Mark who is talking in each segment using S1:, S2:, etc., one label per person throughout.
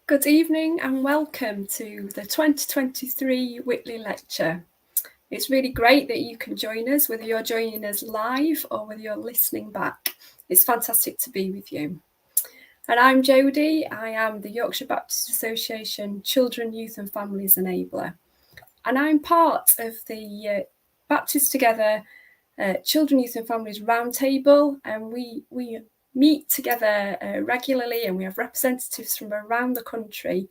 S1: Good evening and welcome to the 2023 Whitley Lecture. It's really great that you can join us, whether you're joining us live or whether you're listening back. It's fantastic to be with you. And I'm Jodie. I am the Yorkshire Baptist Association Children, Youth and Families Enabler. And I'm part of the Baptist Together Children, Youth and Families Roundtable, and we meet together regularly, and we have representatives from around the country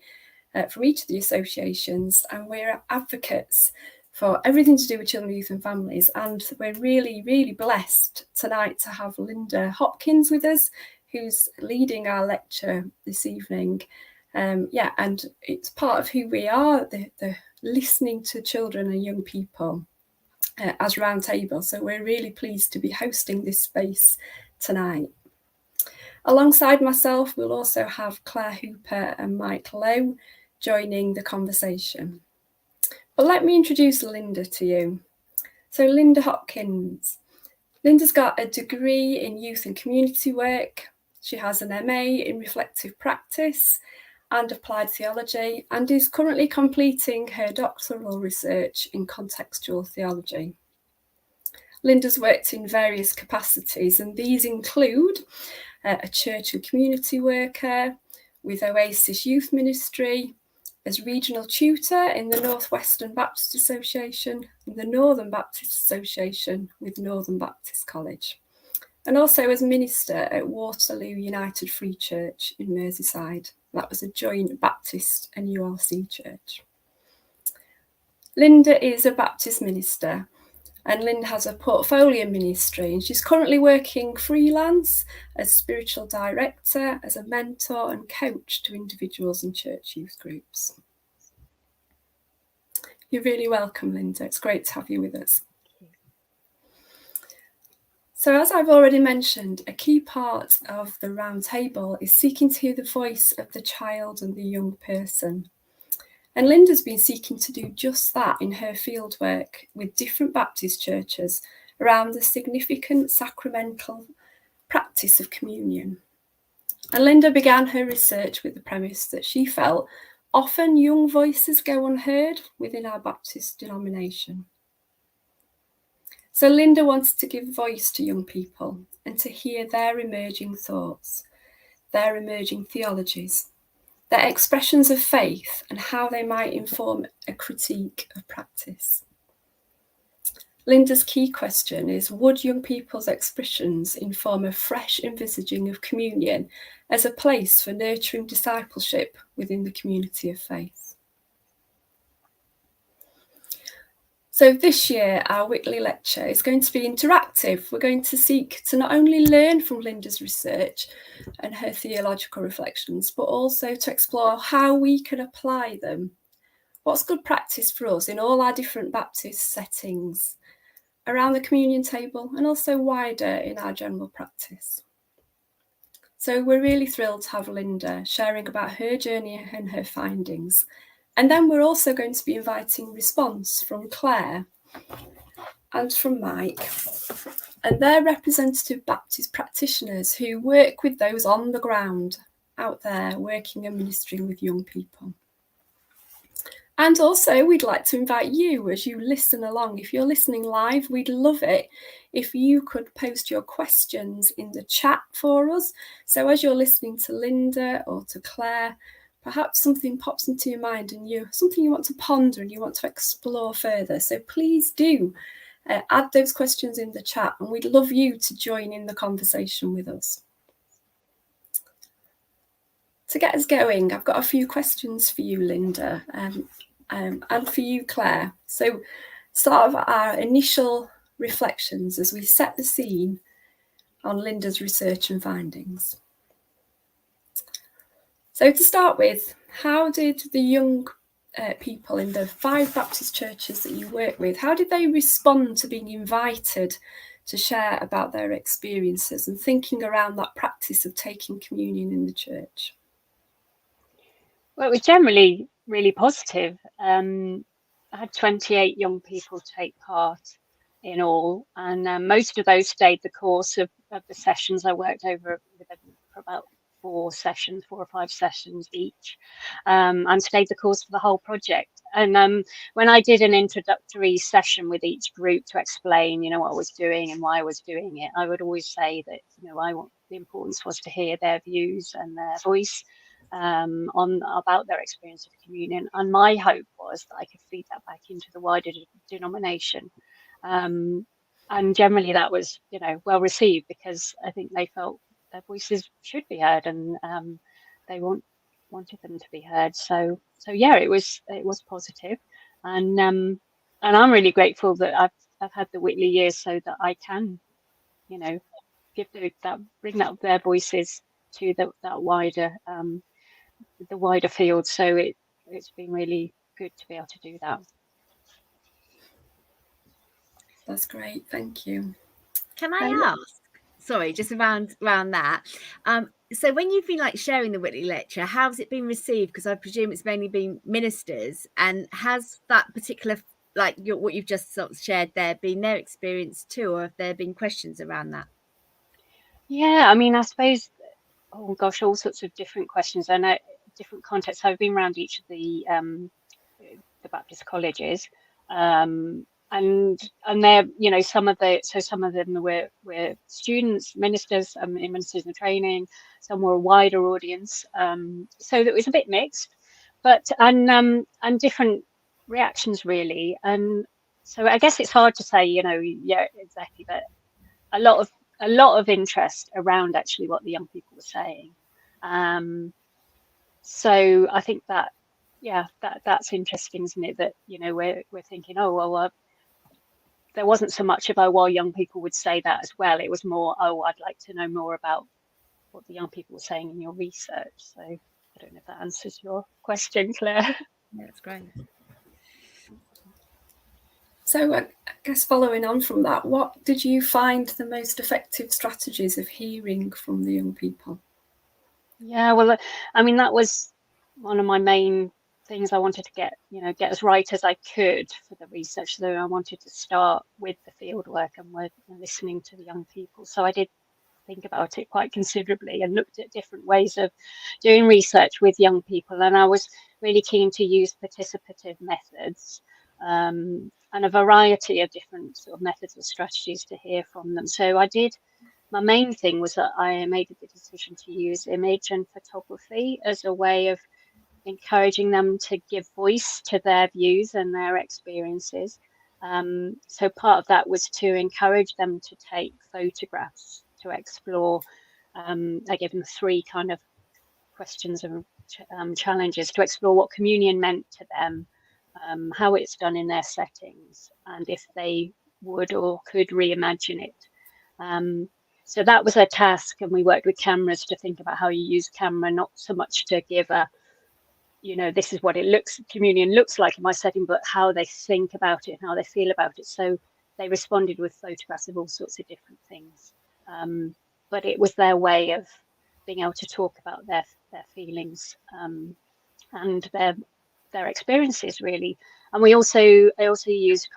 S1: from each of the associations, and we're advocates for everything to do with children, youth and families. And we're really, really blessed tonight to have Linda Hopkins with us, who's leading our lecture this evening. And it's part of who we are, the listening to children and young people as Roundtable. So we're really pleased to be hosting this space tonight. Alongside myself, we'll also have Clare Hooper and Mike Lowe joining the conversation. But let me introduce Linda to you. So Linda Hopkins. Linda's got a degree in youth and community work. She has an MA in reflective practice and applied theology, and is currently completing her doctoral research in contextual theology. Linda's worked in various capacities, and these include a church and community worker with Oasis Youth Ministry, as regional tutor in the North Western Baptist Association, and the Northern Baptist Association with Northern Baptist College, and also as minister at Waterloo United Free Church in Merseyside. That was a joint Baptist and URC church. Linda is a Baptist minister, and Linda has a portfolio ministry, and she's currently working freelance as spiritual director, as a mentor and coach to individuals and church youth groups. You're really welcome, Linda. It's great to have you with us. So as I've already mentioned, a key part of the roundtable is seeking to hear the voice of the child and the young person. And Linda's been seeking to do just that in her fieldwork with different Baptist churches around the significant sacramental practice of communion. And Linda began her research with the premise that she felt often young voices go unheard within our Baptist denomination. So Linda wanted to give voice to young people and to hear their emerging thoughts, their emerging theologies, their expressions of faith, and how they might inform a critique of practice. Linda's key question is, would young people's expressions inform a fresh envisaging of communion as a place for nurturing discipleship within the community of faith? So this year, our Whitley Lecture is going to be interactive. We're going to seek to not only learn from Linda's research and her theological reflections, but also to explore how we can apply them. What's good practice for us in all our different Baptist settings, around the communion table, and also wider in our general practice. So we're really thrilled to have Linda sharing about her journey and her findings. And then we're also going to be inviting response from Clare and from Mike, and they're representative Baptist practitioners who work with those on the ground out there working and ministering with young people. And also we'd like to invite you as you listen along. If you're listening live, we'd love it if you could post your questions in the chat for us. So as you're listening to Linda or to Clare, perhaps something pops into your mind and something you want to ponder and you want to explore further. So please do add those questions in the chat, and we'd love you to join in the conversation with us. To get us going, I've got a few questions for you, Linda, and for you, Clare. So start of our initial reflections as we set the scene on Linda's research and findings. So to start with, how did the young people in the 5 Baptist churches that you work with, how did they respond to being invited to share about their experiences and thinking around that practice of taking communion in the church?
S2: Well, it was generally really positive. I had 28 young people take part in all, and most of those stayed the course of the sessions. I worked over with them for about 4 or 5 sessions each, and stayed the course for the whole project. And when I did an introductory session with each group to explain, what I was doing and why I was doing it, I would always say that, the importance was to hear their views and their voice on about their experience of communion. And my hope was that I could feed that back into the wider denomination. And generally that was, well received, because I think they felt their voices should be heard, and they wanted them to be heard. So yeah, it was positive, and I'm really grateful that I've had the Whitley years so that I can, bring their voices to that wider the wider field. So it's been really good to be able to do that.
S1: That's great, thank you.
S3: Can I ask, sorry, just around that, so when you've been sharing the Whitley Lecture, how has it been received? Because I presume it's mainly been ministers, and has that particular what you've just sort of shared there been their experience too, or have there been questions around that?
S2: Yeah, I mean, I suppose, oh gosh, all sorts of different questions. I know different contexts. I've been around each of the Baptist colleges, and they're, some of them were students, ministers, in ministers in training. Some were a wider audience, so it was a bit mixed, but and different reactions really. And so I guess it's hard to say, yeah, exactly, but a lot of interest around actually what the young people were saying. So I think that, yeah, that's interesting, isn't it? That, we're thinking, oh, well, there wasn't so much about why young people would say that as well. It was more, oh, I'd like to know more about what the young people were saying in your research. So I don't know if that answers your question, Claire.
S3: Yeah, that's great.
S1: So I guess following on from that, what did you find the most effective strategies of hearing from the young people?
S2: Yeah, well, I mean, that was one of my main things. I wanted to get as right as I could for the research. So I wanted to start with the field work and listening to the young people. So I did think about it quite considerably and looked at different ways of doing research with young people. And I was really keen to use participative methods, and a variety of different sort of methods or strategies to hear from them. So my main thing was that I made the decision to use image and photography as a way of encouraging them to give voice to their views and their experiences. So part of that was to encourage them to take photographs to explore. I gave them 3 kind of questions and challenges to explore what communion meant to them, how it's done in their settings, and if they would or could reimagine it. So that was a task, and we worked with cameras to think about how you use camera, not so much to give this is what communion looks like in my setting, but how they think about it and how they feel about it. So they responded with photographs of all sorts of different things. But it was their way of being able to talk about their feelings and their experiences, really. And I also used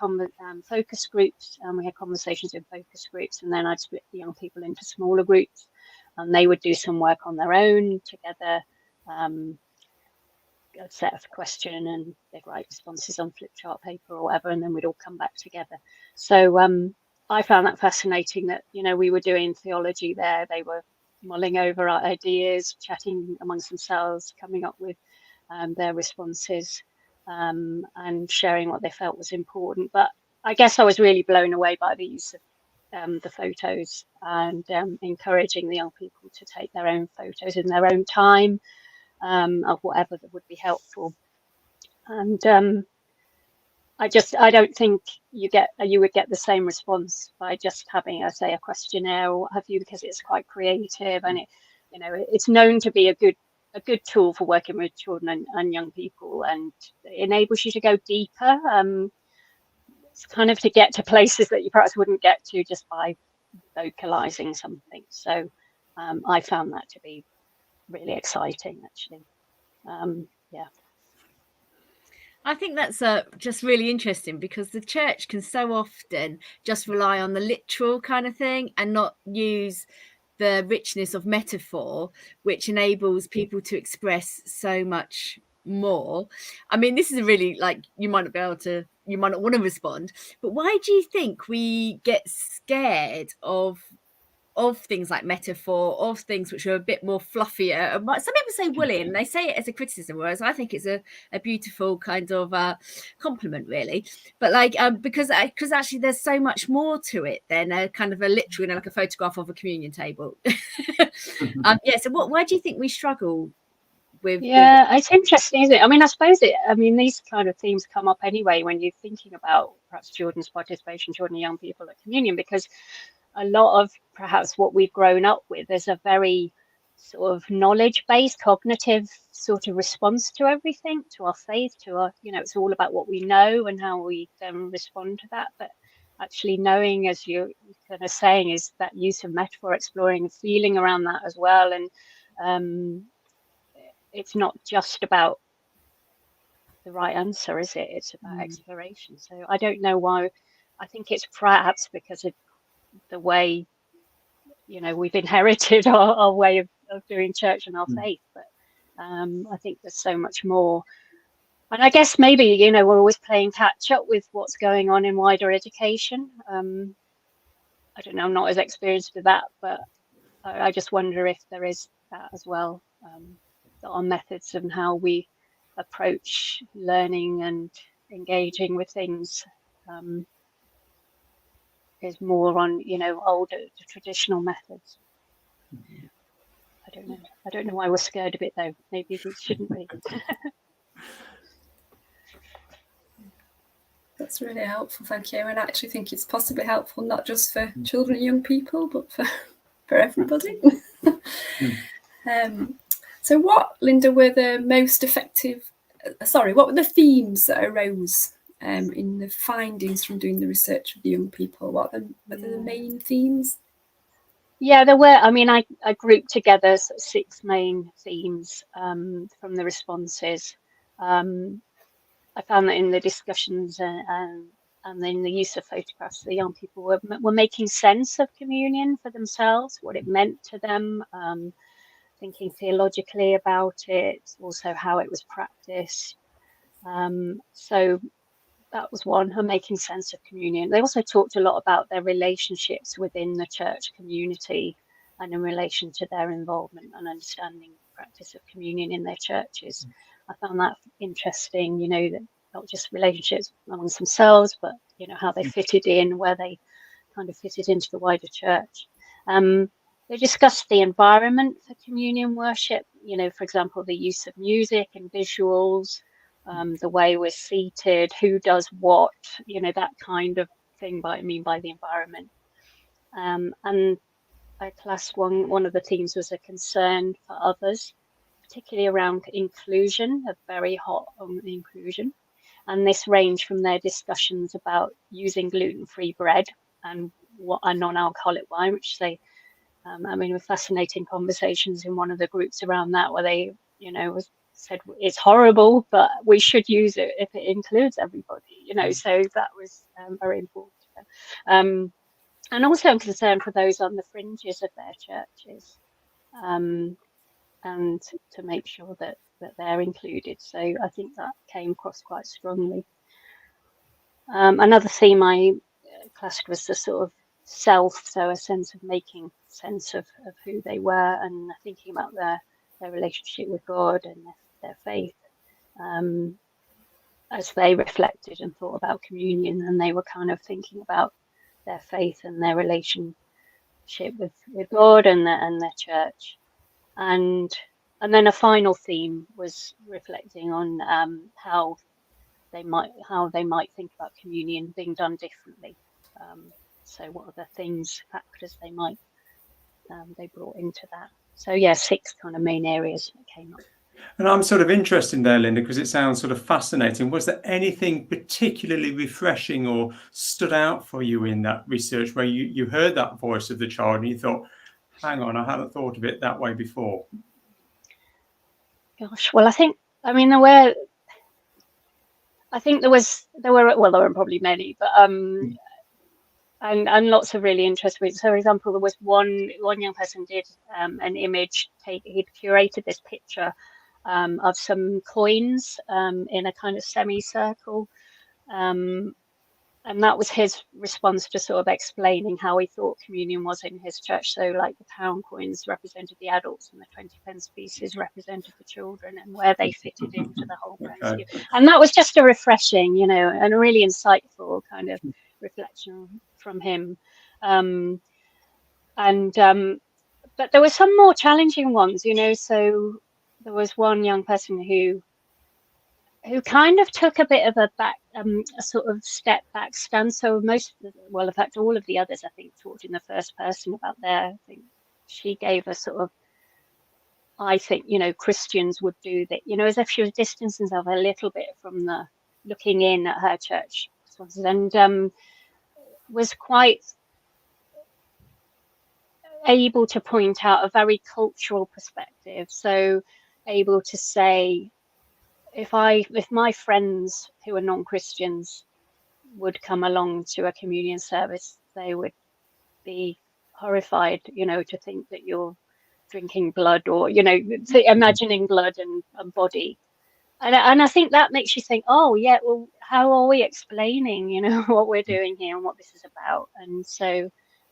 S2: focus groups, and we had conversations in focus groups, and then I'd split the young people into smaller groups, and they would do some work on their own together, a set of question, and they'd write responses on flip chart paper or whatever, and then we'd all come back together. So I found that fascinating that, we were doing theology there. They were mulling over our ideas, chatting amongst themselves, coming up with their responses, and sharing what they felt was important. But I guess I was really blown away by the use of the photos, and encouraging the young people to take their own photos in their own time, of whatever that would be helpful. And I don't think you would get the same response by just having, say, a questionnaire or what have you, because it's quite creative, and it's known to be a good tool for working with children and young people, and it enables you to go deeper. It's kind of to get to places that you perhaps wouldn't get to just by vocalizing something. So I found that to be really exciting, actually. Yeah.
S3: I think that's just really interesting, because the church can so often just rely on the literal kind of thing and not use the richness of metaphor, which enables people to express so much more. I mean, this is really, like, you might not want to respond, but why do you think we get scared of things like metaphor, of things which are a bit more fluffier? Some people say woolly, and they say it as a criticism, whereas I think it's a beautiful kind of compliment, really. But like, because actually there's so much more to it than a kind of a literal, like a photograph of a communion table. So why do you think we struggle with?
S2: It's interesting, isn't it? I mean, I suppose these kind of themes come up anyway when you're thinking about perhaps children's participation, children and young people at communion, because a lot of perhaps what we've grown up with is a very sort of knowledge-based, cognitive sort of response to everything, to our faith, to our, it's all about what we know and how we then respond to that. But actually knowing, as you're kind of saying, is that use of metaphor, exploring and feeling around that as well. And it's not just about the right answer, is it? It's about exploration. So I don't know why. I think it's perhaps because of the way, we've inherited our way of doing church and our faith. But I think there's so much more. And I guess maybe, we're always playing catch up with what's going on in wider education. I don't know, I'm not as experienced with that, but I just wonder if there is that as well. Our methods and how we approach learning and engaging with things is more on, older, traditional methods. I don't know why we're scared of it, though. Maybe we shouldn't be.
S1: That's really helpful, thank you. And I actually think it's possibly helpful not just for children and young people, but for everybody. So what, Linda, were the most effective, what were the themes that arose in the findings from doing the research with the young people? What were the main themes?
S2: Yeah, there were. I mean, I grouped together 6 main themes from the responses. I found that in the discussions and in the use of photographs, the young people were making sense of communion for themselves, what it meant to them, thinking theologically about it, also how it was practiced. So that was one, making sense of communion. They also talked a lot about their relationships within the church community and in relation to their involvement and understanding the practice of communion in their churches. I found that interesting, that not just relationships amongst themselves, but, how they fitted in, where they kind of fitted into the wider church. They discussed the environment for communion worship, for example, the use of music and visuals, the way we're seated, who does what, that kind of thing by the environment. And I classed one of the themes was a concern for others, particularly around inclusion, a very hot on inclusion. And this ranged from their discussions about using gluten-free bread and what a non-alcoholic wine, which they, were fascinating conversations in one of the groups around that, where they, said it's horrible, but we should use it if it includes everybody, so that was very important. And also I'm concerned for those on the fringes of their churches, and to make sure that they're included. So I think that came across quite strongly. Another theme I classed was the sort of self, so a sense of making sense of who they were and thinking about their relationship with God and their faith, as they reflected and thought about communion, and they were kind of thinking about their faith and their relationship with God and their church. And then a final theme was reflecting on how they might think about communion being done differently. So what are the factors they might they brought into that? So 6 kind of main areas that came up.
S4: And I'm sort of interested there, Linda, because it sounds sort of fascinating. Was there anything particularly refreshing or stood out for you in that research where you heard that voice of the child and you thought, hang on, I hadn't thought of it that way before?
S2: Gosh, well, there were probably many, but and lots of really interesting. So, for example, there was one young person did an image. He'd curated this picture of some coins in a kind of semicircle. And that was his response to sort of explaining how he thought communion was in his church. So like the pound coins represented the adults and the 20 pence pieces represented the children, and where they fitted into the whole grand scheme. And that was just a refreshing, you know, and a really insightful kind of reflection from him. But there were some more challenging ones, you know. So there was one young person who kind of took a bit of a sort of step back stance. So in fact, all of the others, I think, talked in the first person about I think she gave a sort of, I think, you know, Christians would do that, you know, as if she was distancing herself a little bit from the looking in at her church responses, and was quite able to point out a very cultural perspective. So able to say, if my friends who are non-Christians would come along to a communion service, they would be horrified, you know, to think that you're drinking blood, or, you know, imagining blood and body. And I think that makes you think, oh yeah, well, how are we explaining, you know, what we're doing here and what this is about? And so,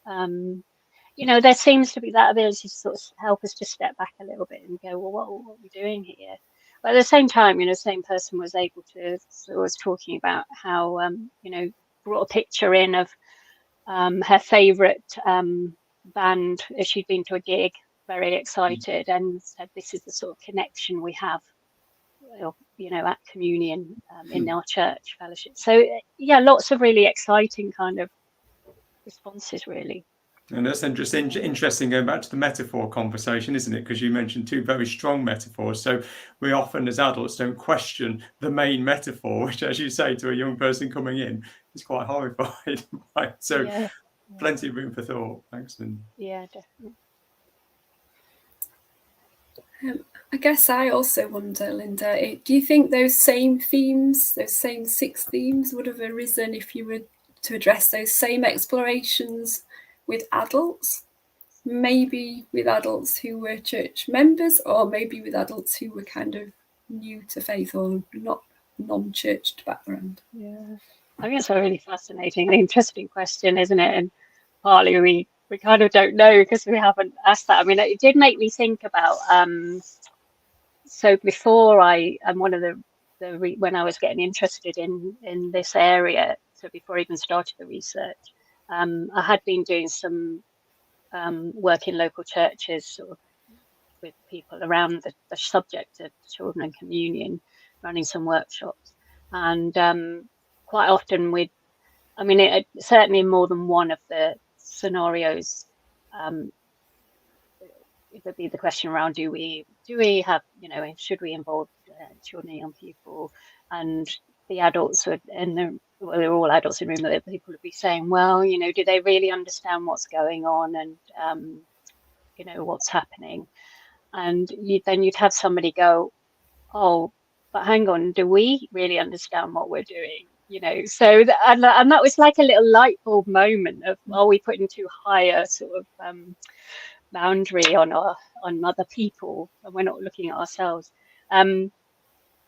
S2: you know, there seems to be that ability to sort of help us to step back a little bit and go, well, what are we doing here? But at the same time, you know, the same person was able to, so was talking about how, you know, brought a picture in of her favourite band as she'd been to a gig, very excited, and said, this is the sort of connection we have, you know, at communion in our church fellowship. So, yeah, lots of really exciting kind of responses, really.
S4: And that's interesting going back to the metaphor conversation, isn't it? Because you mentioned two very strong metaphors. So we often, as adults, don't question the main metaphor, which, as you say, to a young person coming in, is quite horrified. Right? So yeah. Plenty of room for thought. Thanks, Linda.
S2: Yeah, definitely.
S1: I guess I also wonder, Linda, do you think those same themes, those same 6 themes, would have arisen if you were to address those same explorations with adults? Maybe with adults who were church members, or maybe with adults who were kind of new to faith or not non-churched background?
S2: Yeah, I think it's a really fascinating and interesting question, isn't it? And partly we kind of don't know because we haven't asked that. I mean, it did make me think about so before one of the when I was getting interested in this area, so before I even started the research, I had been doing some work in local churches, sort of with people around the subject of children and communion, running some workshops, and quite often certainly in more than one of the scenarios, it would be the question around, do we have, you know, should we involve children and young people? And the adults would, they're all adults in the room, that people would be saying, well, you know, do they really understand what's going on, and you know, what's happening? And then you'd have somebody go, oh, but hang on, do we really understand what we're doing? You know, so and that was like a little light bulb moment of, are we putting too high a sort of boundary on other people, and we're not looking at ourselves?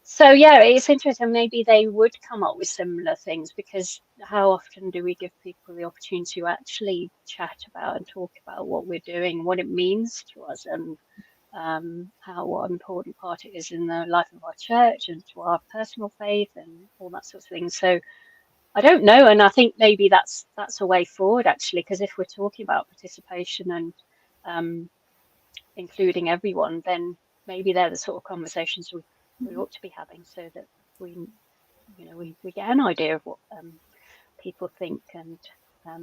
S2: So yeah, it's interesting. Maybe they would come up with similar things, because how often do we give people the opportunity to actually chat about and talk about what we're doing, what it means to us, and what important part it is in the life of our church and to our personal faith and all that sort of thing. So I don't know, and I think maybe that's a way forward, actually, because if we're talking about participation and including everyone, then maybe they're the sort of conversations we ought to be having, so that we get an idea of what people think and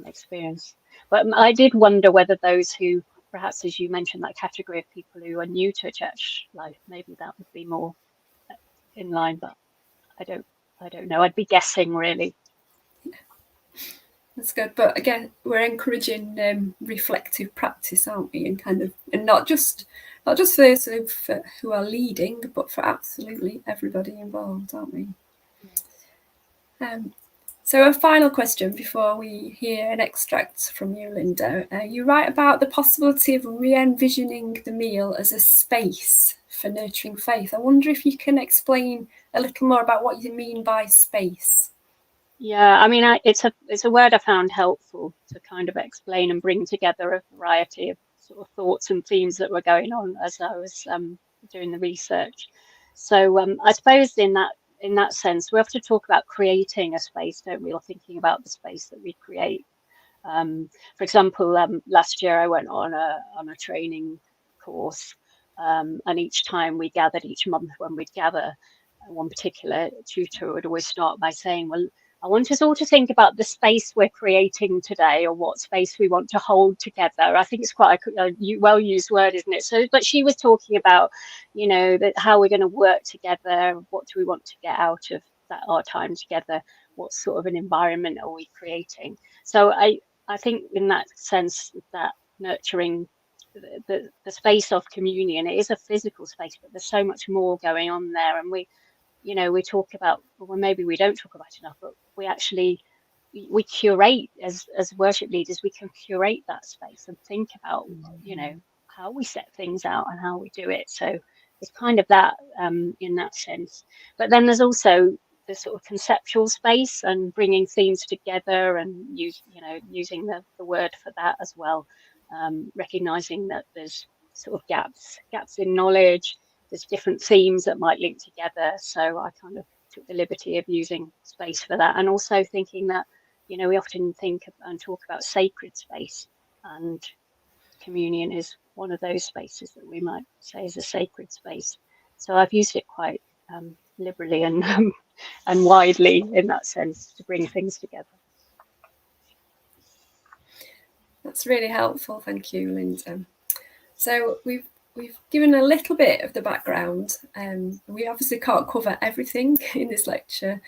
S2: experience. But I did wonder whether those who, perhaps, as you mentioned, that category of people who are new to church life, maybe that would be more in line, but I don't know. I'd be guessing, really.
S1: That's good. But again, we're encouraging reflective practice, aren't we? And not just for those who are leading, but for absolutely everybody involved, aren't we? So a final question before we hear an extract from you, Linda. You write about the possibility of re-envisioning the meal as a space for nurturing faith. I wonder if you can explain a little more about what you mean by space.
S2: Yeah, I mean, it's a word I found helpful to kind of explain and bring together a variety of sort of thoughts and themes that were going on as I was doing the research. So I suppose in that sense, we have to talk about creating a space, don't we, or thinking about the space that we create. For example, last year I went on a training course, and each time we gathered, each month when we'd gather, one particular tutor would always start by saying, "Well, I want us all to think about the space we're creating today, or what space we want to hold together." I think it's quite a well-used word, isn't it? So, but she was talking about, that how we're going to work together. What do we want to get out of that our time together? What sort of an environment are we creating? So I think in that sense that nurturing the space of communion, it is a physical space, but there's so much more going on there. And we talk about, well, maybe we don't talk about it enough, but we curate as worship leaders, we can curate that space and think about, how we set things out and how we do it. So it's kind of that in that sense. But then there's also the sort of conceptual space and bringing themes together and using the word for that as well, recognizing that there's sort of gaps in knowledge, there's different themes that might link together. So I kind of took the liberty of using space for that, and also thinking that we often think and talk about sacred space, and communion is one of those spaces that we might say is a sacred space. So I've used it quite liberally and widely in that sense to bring things together.
S1: That's really helpful. Thank you, Linda. So we've given a little bit of the background. We obviously can't cover everything in this lecture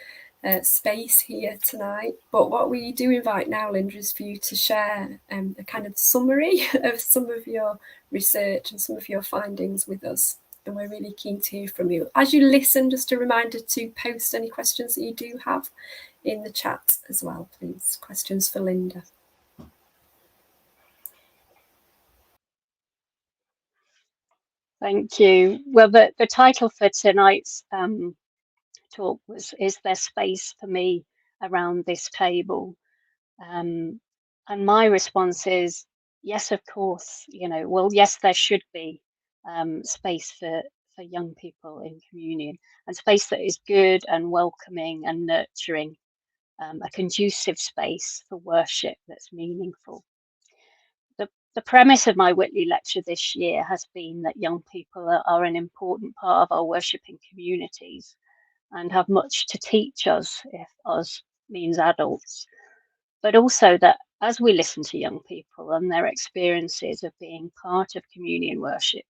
S1: space here tonight, but what we do invite now, Linda, is for you to share a kind of summary of some of your research and some of your findings with us. And we're really keen to hear from you. As you listen, just a reminder to post any questions that you do have in the chat as well, please. Questions for Linda.
S2: Thank you. Well, the title for tonight's talk is there space for me around this table? And my response is yes, of course. Well, yes, there should be space for young people in communion, and space that is good and welcoming and nurturing, a conducive space for worship that's meaningful. The premise of my Whitley lecture this year has been that young people are an important part of our worshipping communities and have much to teach us, if us means adults, but also that as we listen to young people and their experiences of being part of communion worship,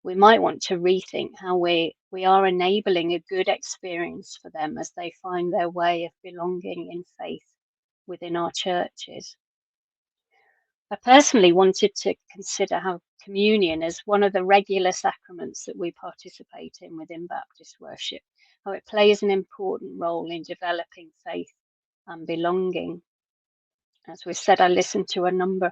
S2: we might want to rethink how we are enabling a good experience for them as they find their way of belonging in faith within our churches. I personally wanted to consider how communion is one of the regular sacraments that we participate in within Baptist worship, how it plays an important role in developing faith and belonging. As we've said, I listened to a number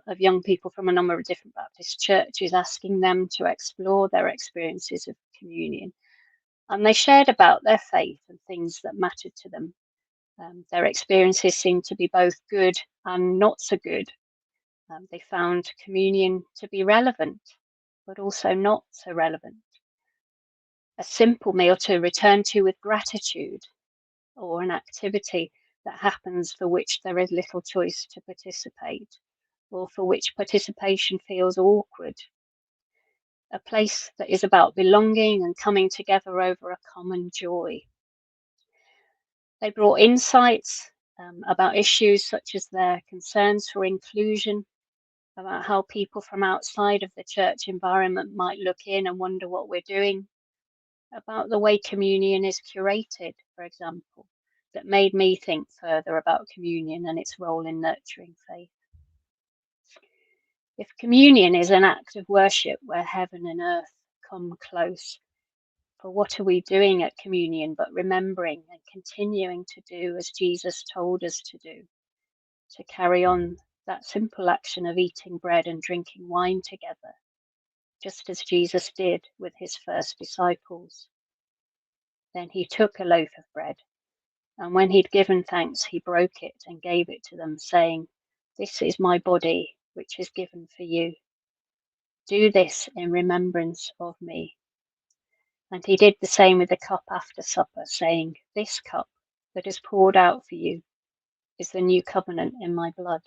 S2: of young people from a number of different Baptist churches, asking them to explore their experiences of communion. And they shared about their faith and things that mattered to them. Their experiences seemed to be both good and not so good. They found communion to be relevant, but also not so relevant. A simple meal to return to with gratitude, or an activity that happens for which there is little choice to participate, or for which participation feels awkward. A place that is about belonging and coming together over a common joy. They brought insights about issues such as their concerns for inclusion, about how people from outside of the church environment might look in and wonder what we're doing, about the way communion is curated, for example, that made me think further about communion and its role in nurturing faith. If communion is an act of worship where heaven and earth come close, For what are we doing at communion but remembering and continuing to do as Jesus told us to do, to carry on that simple action of eating bread and drinking wine together, just as Jesus did with his first disciples. Then he took a loaf of bread, and when he'd given thanks, he broke it and gave it to them, saying, "This is my body, which is given for you. Do this in remembrance of me." And he did the same with the cup after supper, saying, "This cup that is poured out for you is the new covenant in my blood."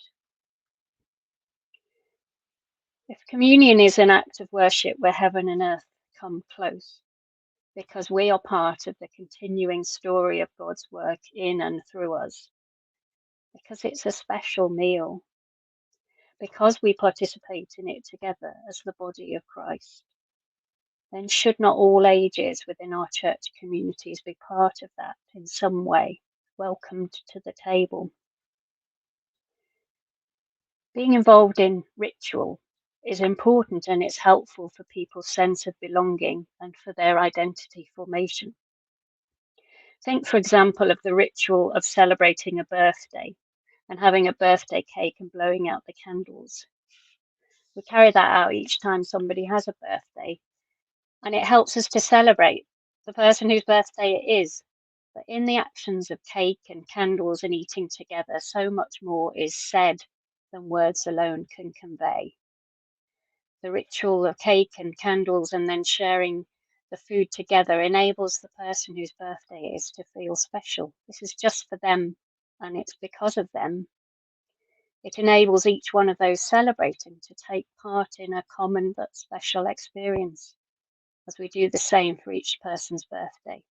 S2: If communion is an act of worship where heaven and earth come close, because we are part of the continuing story of God's work in and through us, because it's a special meal, because we participate in it together as the body of Christ, then should not all ages within our church communities be part of that in some way, welcomed to the table? Being involved in ritual is important, and it's helpful for people's sense of belonging and for their identity formation. Think, for example, of the ritual of celebrating a birthday and having a birthday cake and blowing out the candles. We carry that out each time somebody has a birthday, and it helps us to celebrate the person whose birthday it is. But in the actions of cake and candles and eating together, so much more is said than words alone can convey. The ritual of cake and candles and then sharing the food together enables the person whose birthday it is to feel special. This is just for them, and it's because of them. It enables each one of those celebrating to take part in a common but special experience, as we do the same for each person's birthday.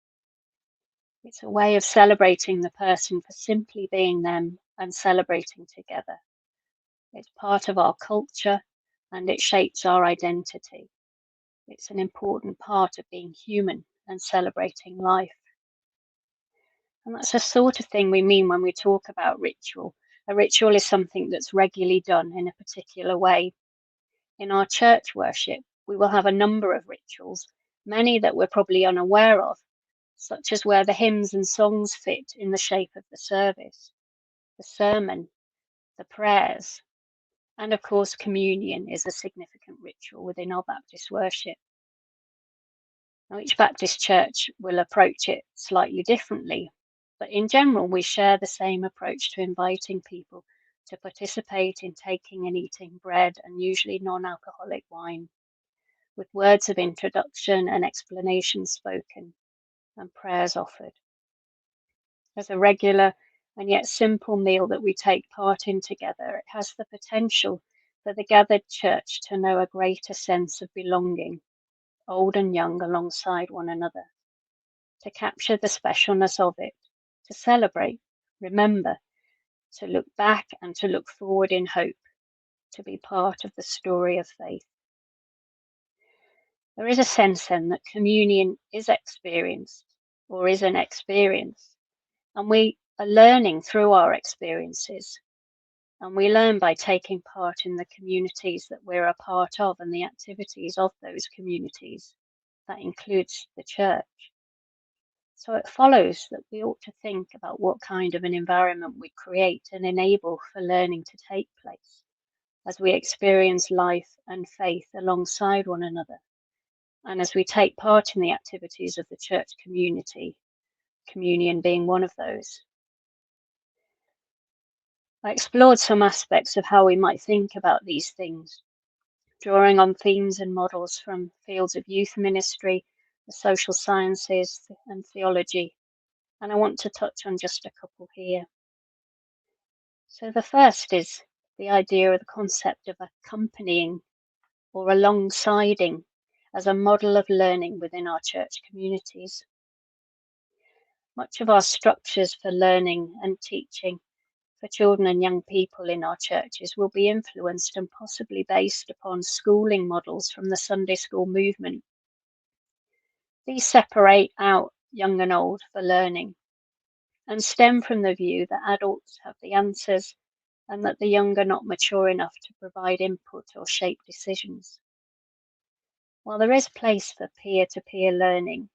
S2: It's a way of celebrating the person for simply being them and celebrating together. It's part of our culture, and it shapes our identity. It's an important part of being human and celebrating life. And that's the sort of thing we mean when we talk about ritual. A ritual is something that's regularly done in a particular way. In our church worship, we will have a number of rituals, many that we're probably unaware of, such as where the hymns and songs fit in the shape of the service, the sermon, the prayers, and of course, communion is a significant ritual within our Baptist worship. Now, each Baptist church will approach it slightly differently, but in general, we share the same approach to inviting people to participate in taking and eating bread and usually non-alcoholic wine, with words of introduction and explanation spoken and prayers offered. As a regular and yet simple meal that we take part in together, it has the potential for the gathered church to know a greater sense of belonging, old and young alongside one another, to capture the specialness of it, to celebrate, remember, to look back and to look forward in hope, to be part of the story of faith. There is a sense then that communion is experienced or is an experience, and we are learning through our experiences, and we learn by taking part in the communities that we're a part of and the activities of those communities. That includes the church. So it follows that we ought to think about what kind of an environment we create and enable for learning to take place as we experience life and faith alongside one another, and as we take part in the activities of the church community, communion being one of those. I explored some aspects of how we might think about these things, drawing on themes and models from fields of youth ministry, the social sciences, and theology, and I want to touch on just a couple here. So the first is the idea of the concept of accompanying or alongsiding as a model of learning within our church communities. Much of our structures for learning and teaching for children and young people in our churches will be influenced and possibly based upon schooling models from the Sunday school movement. These separate out young and old for learning and stem from the view that adults have the answers and that the young are not mature enough to provide input or shape decisions. While there is place for peer-to-peer learning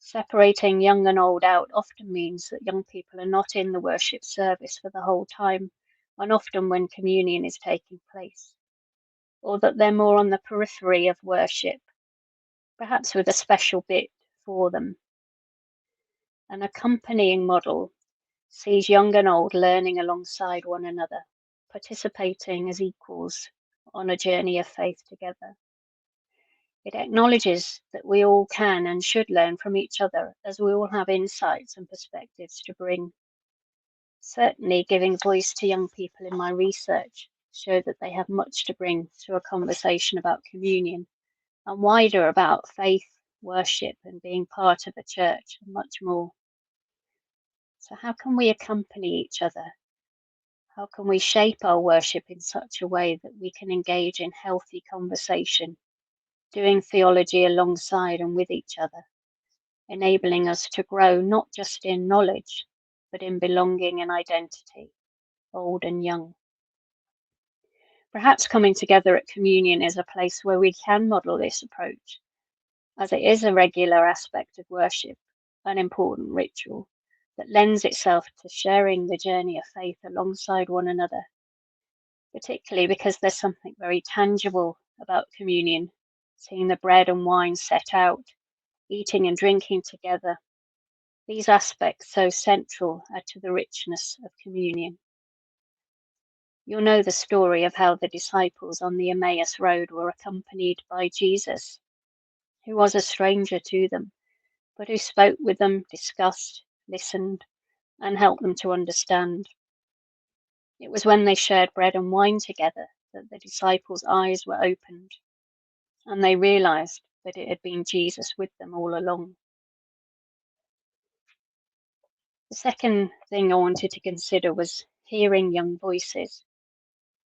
S2: Separating young and old out often means that young people are not in the worship service for the whole time, and often when communion is taking place, or that they're more on the periphery of worship, perhaps with a special bit for them. An accompanying model sees young and old learning alongside one another, participating as equals on a journey of faith together. It acknowledges that we all can and should learn from each other, as we all have insights and perspectives to bring. Certainly, giving voice to young people in my research showed that they have much to bring to a conversation about communion, and wider about faith, worship, and being part of a church, and much more. So how can we accompany each other? How can we shape our worship in such a way that we can engage in healthy conversation, doing theology alongside and with each other, enabling us to grow not just in knowledge, but in belonging and identity, old and young? Perhaps coming together at communion is a place where we can model this approach, as it is a regular aspect of worship, an important ritual that lends itself to sharing the journey of faith alongside one another, particularly because there's something very tangible about communion, seeing the bread and wine set out, eating and drinking together. These aspects so central to the richness of communion. You'll know the story of how the disciples on the Emmaus Road were accompanied by Jesus, who was a stranger to them, but who spoke with them, discussed, listened, and helped them to understand. It was when they shared bread and wine together that the disciples' eyes were opened, and they realized that it had been Jesus with them all along. The second thing I wanted to consider was hearing young voices.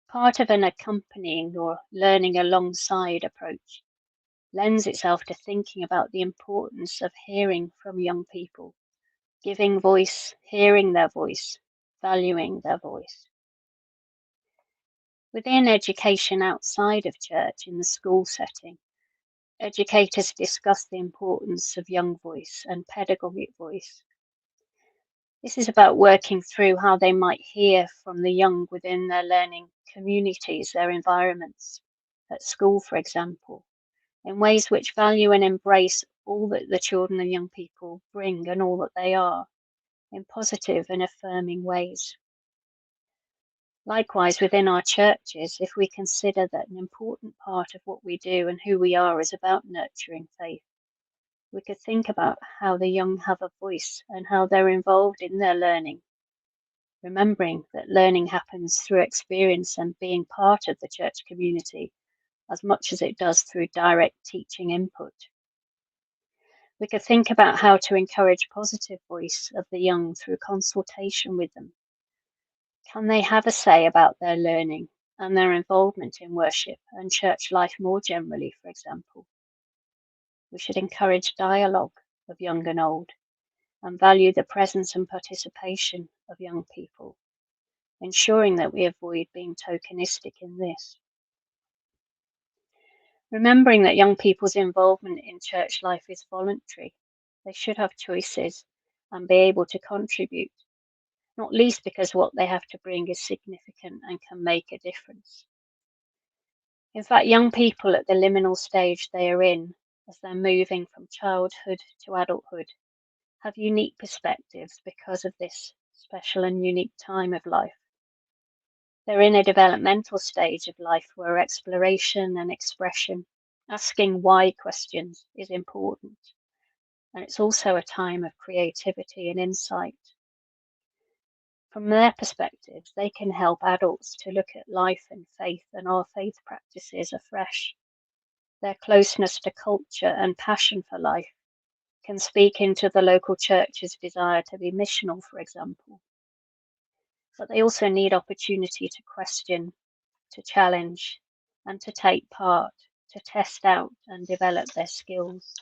S2: Part of an accompanying or learning alongside approach lends itself to thinking about the importance of hearing from young people, giving voice, hearing their voice, valuing their voice. Within education outside of church, in the school setting, educators discuss the importance of young voice and pedagogic voice. This is about working through how they might hear from the young within their learning communities, their environments, at school, for example, in ways which value and embrace all that the children and young people bring and all that they are, in positive and affirming ways. Likewise, within our churches, if we consider that an important part of what we do and who we are is about nurturing faith, we could think about how the young have a voice and how they're involved in their learning, remembering that learning happens through experience and being part of the church community as much as it does through direct teaching input. We could think about how to encourage positive voice of the young through consultation with them. Can they have a say about their learning and their involvement in worship and church life more generally, for example? We should encourage dialogue of young and old and value the presence and participation of young people, ensuring that we avoid being tokenistic in this. Remembering that young people's involvement in church life is voluntary, they should have choices and be able to contribute, not least because what they have to bring is significant and can make a difference. In fact, young people at the liminal stage they are in, as they're moving from childhood to adulthood, have unique perspectives because of this special and unique time of life. They're in a developmental stage of life where exploration and expression, asking why questions, is important. And it's also a time of creativity and insight. From their perspectives, they can help adults to look at life and faith and our faith practices afresh. Their closeness to culture and passion for life can speak into the local church's desire to be missional, for example. But they also need opportunity to question, to challenge, and to take part, to test out and develop their skills.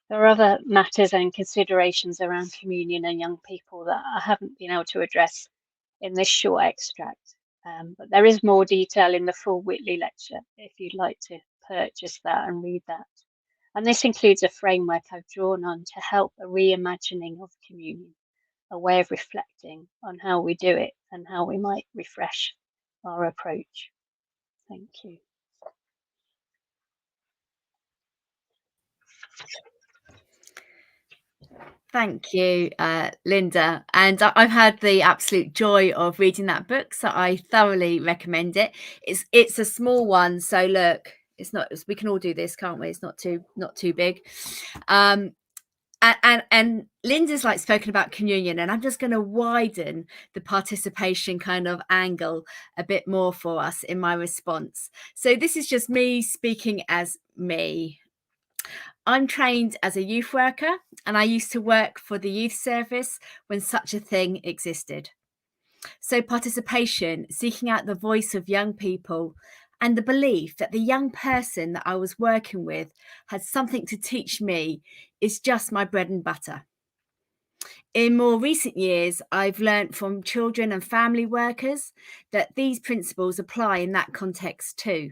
S2: There are other matters and considerations around communion and young people that I haven't been able to address in this short extract, but there is more detail in the full Whitley lecture if you'd like to purchase that and read that. And this includes a framework I've drawn on to help a reimagining of communion, a way of reflecting on how we do it and how we might refresh our approach. Thank you.
S3: Thank you, Linda. And I've had the absolute joy of reading that book, so I thoroughly recommend it. It's a small one, so look, it's not. We can all do this, can't we? It's not too big. And Linda's like spoken about communion, and I'm just going to widen the participation kind of angle a bit more for us in my response. So this is just me speaking as me. I'm trained as a youth worker, and I used to work for the youth service when such a thing existed. So participation, seeking out the voice of young people, and the belief that the young person that I was working with had something to teach me is just my bread and butter. In more recent years, I've learnt from children and family workers that these principles apply in that context too.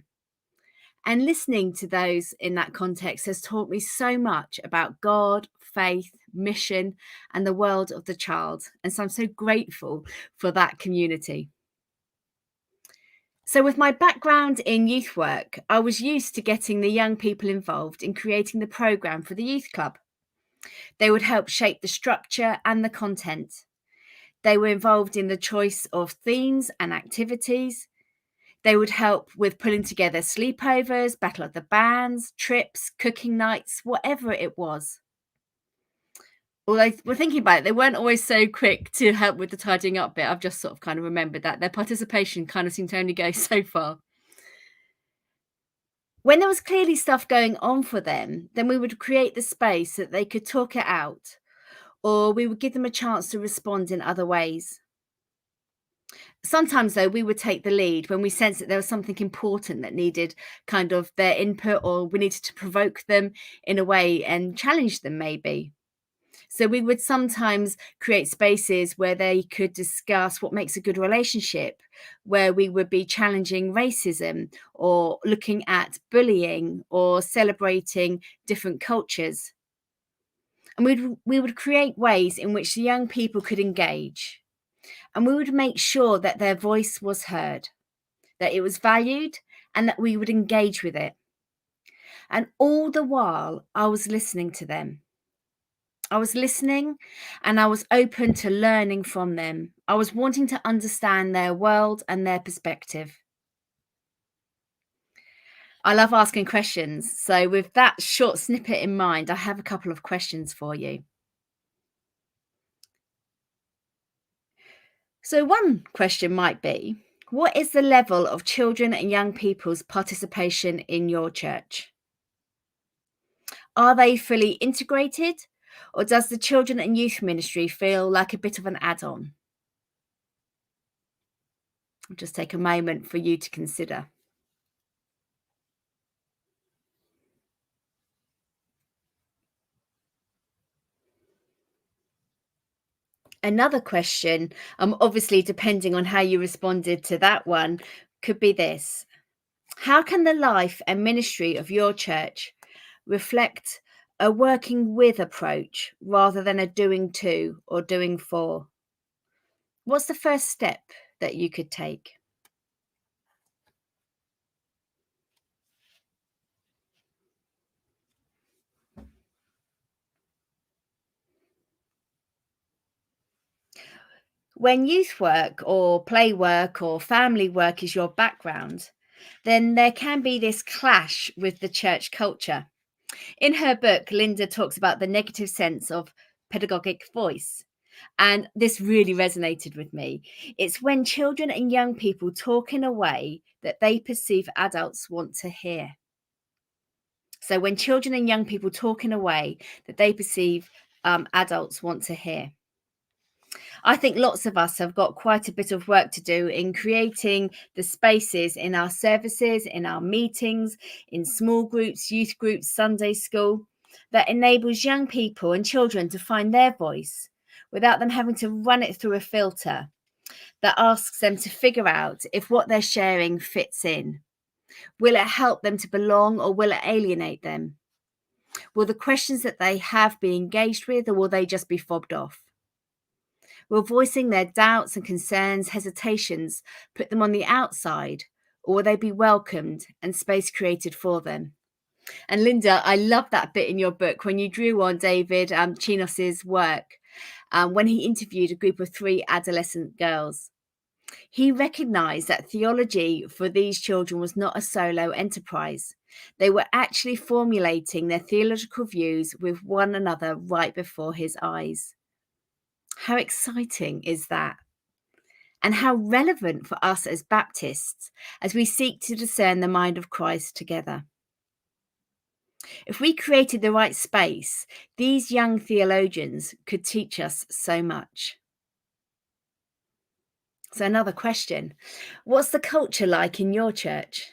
S3: And listening to those in that context has taught me so much about God, faith, mission, and the world of the child. And so I'm so grateful for that community. So with my background in youth work, I was used to getting the young people involved in creating the programme for the youth club. They would help shape the structure and the content. They were involved in the choice of themes and activities. They would help with putting together sleepovers, battle of the bands, trips, cooking nights, whatever it was. Although we're thinking about it, they weren't always so quick to help with the tidying up bit. I've just sort of kind of remembered that their participation kind of seemed to only go so far. When there was clearly stuff going on for them, then we would create the space so that they could talk it out, or we would give them a chance to respond in other ways. Sometimes, though, we would take the lead when we sensed that there was something important that needed kind of their input, or we needed to provoke them in a way and challenge them maybe. So we would sometimes create spaces where they could discuss what makes a good relationship, where we would be challenging racism or looking at bullying or celebrating different cultures. And we would create ways in which the young people could engage. And we would make sure that their voice was heard, that it was valued, and that we would engage with it. And all the while, I was listening to them. I was listening, and I was open to learning from them. I was wanting to understand their world and their perspective. I love asking questions. So with that short snippet in mind, I have a couple of questions for you. So one question might be, what is the level of children and young people's participation in your church? Are they fully integrated, or does the children and youth ministry feel like a bit of an add-on? I'll just take a moment for you to consider. Another question, obviously depending on how you responded to that one, could be this. How can the life and ministry of your church reflect a working with approach rather than a doing to or doing for? What's the first step that you could take? When youth work or play work or family work is your background, then there can be this clash with the church culture. In her book, Linda talks about the negative sense of pedagogic voice. And this really resonated with me. It's when children and young people talk in a way that they perceive adults want to hear. So when children and young people talk in a way that they perceive adults want to hear. I think lots of us have got quite a bit of work to do in creating the spaces in our services, in our meetings, in small groups, youth groups, Sunday school, that enables young people and children to find their voice without them having to run it through a filter that asks them to figure out if what they're sharing fits in. Will it help them to belong, or will it alienate them? Will the questions that they have be engaged with, or will they just be fobbed off? Will voicing their doubts and concerns, hesitations, put them on the outside, or will they be welcomed and space created for them? And Linda, I love that bit in your book when you drew on David Chinos's work when he interviewed a group of 3 adolescent girls. He recognised that theology for these children was not a solo enterprise. They were actually formulating their theological views with one another right before his eyes. How exciting is that? And how relevant for us as Baptists as we seek to discern the mind of Christ together. If we created the right space, these young theologians could teach us so much. So another question, what's the culture like in your church?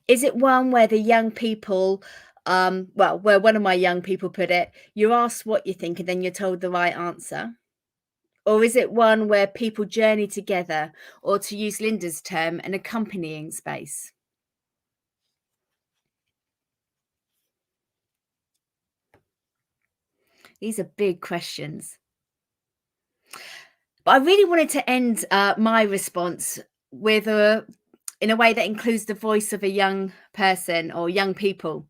S3: Is it one where the young people, where one of my young people put it, you're asked what you think and then you're told the right answer? Or is it one where people journey together, or to use Linda's term, an accompanying space? These are big questions. But I really wanted to end my response with in a way that includes the voice of a young person or young people,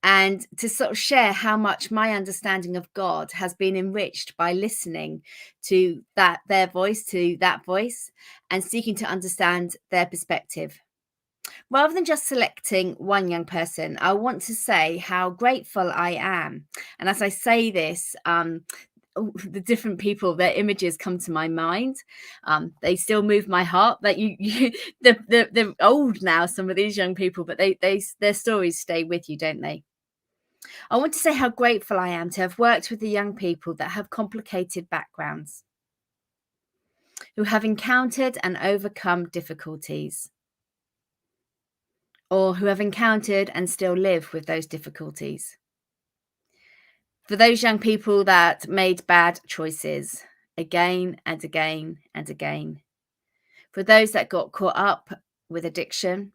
S3: and to sort of share how much my understanding of God has been enriched by listening to their voice, and seeking to understand their perspective. Rather than just selecting one young person, I want to say how grateful I am. And as I say this, the different people, their images come to my mind. They still move my heart. That they're old now, some of these young people, but their stories stay with you, don't they? I want to say how grateful I am to have worked with the young people that have complicated backgrounds, who have encountered and overcome difficulties, or who have encountered and still live with those difficulties. For those young people that made bad choices again and again and again. For those that got caught up with addiction.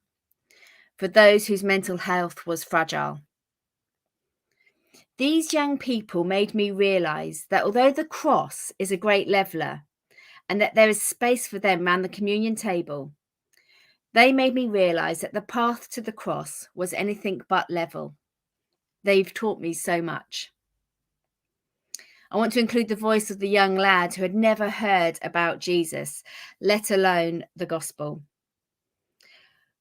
S3: For those whose mental health was fragile. These young people made me realise that although the cross is a great leveller and that there is space for them around the communion table, they made me realise that the path to the cross was anything but level. They've taught me so much. I want to include the voice of the young lad who had never heard about Jesus, let alone the gospel.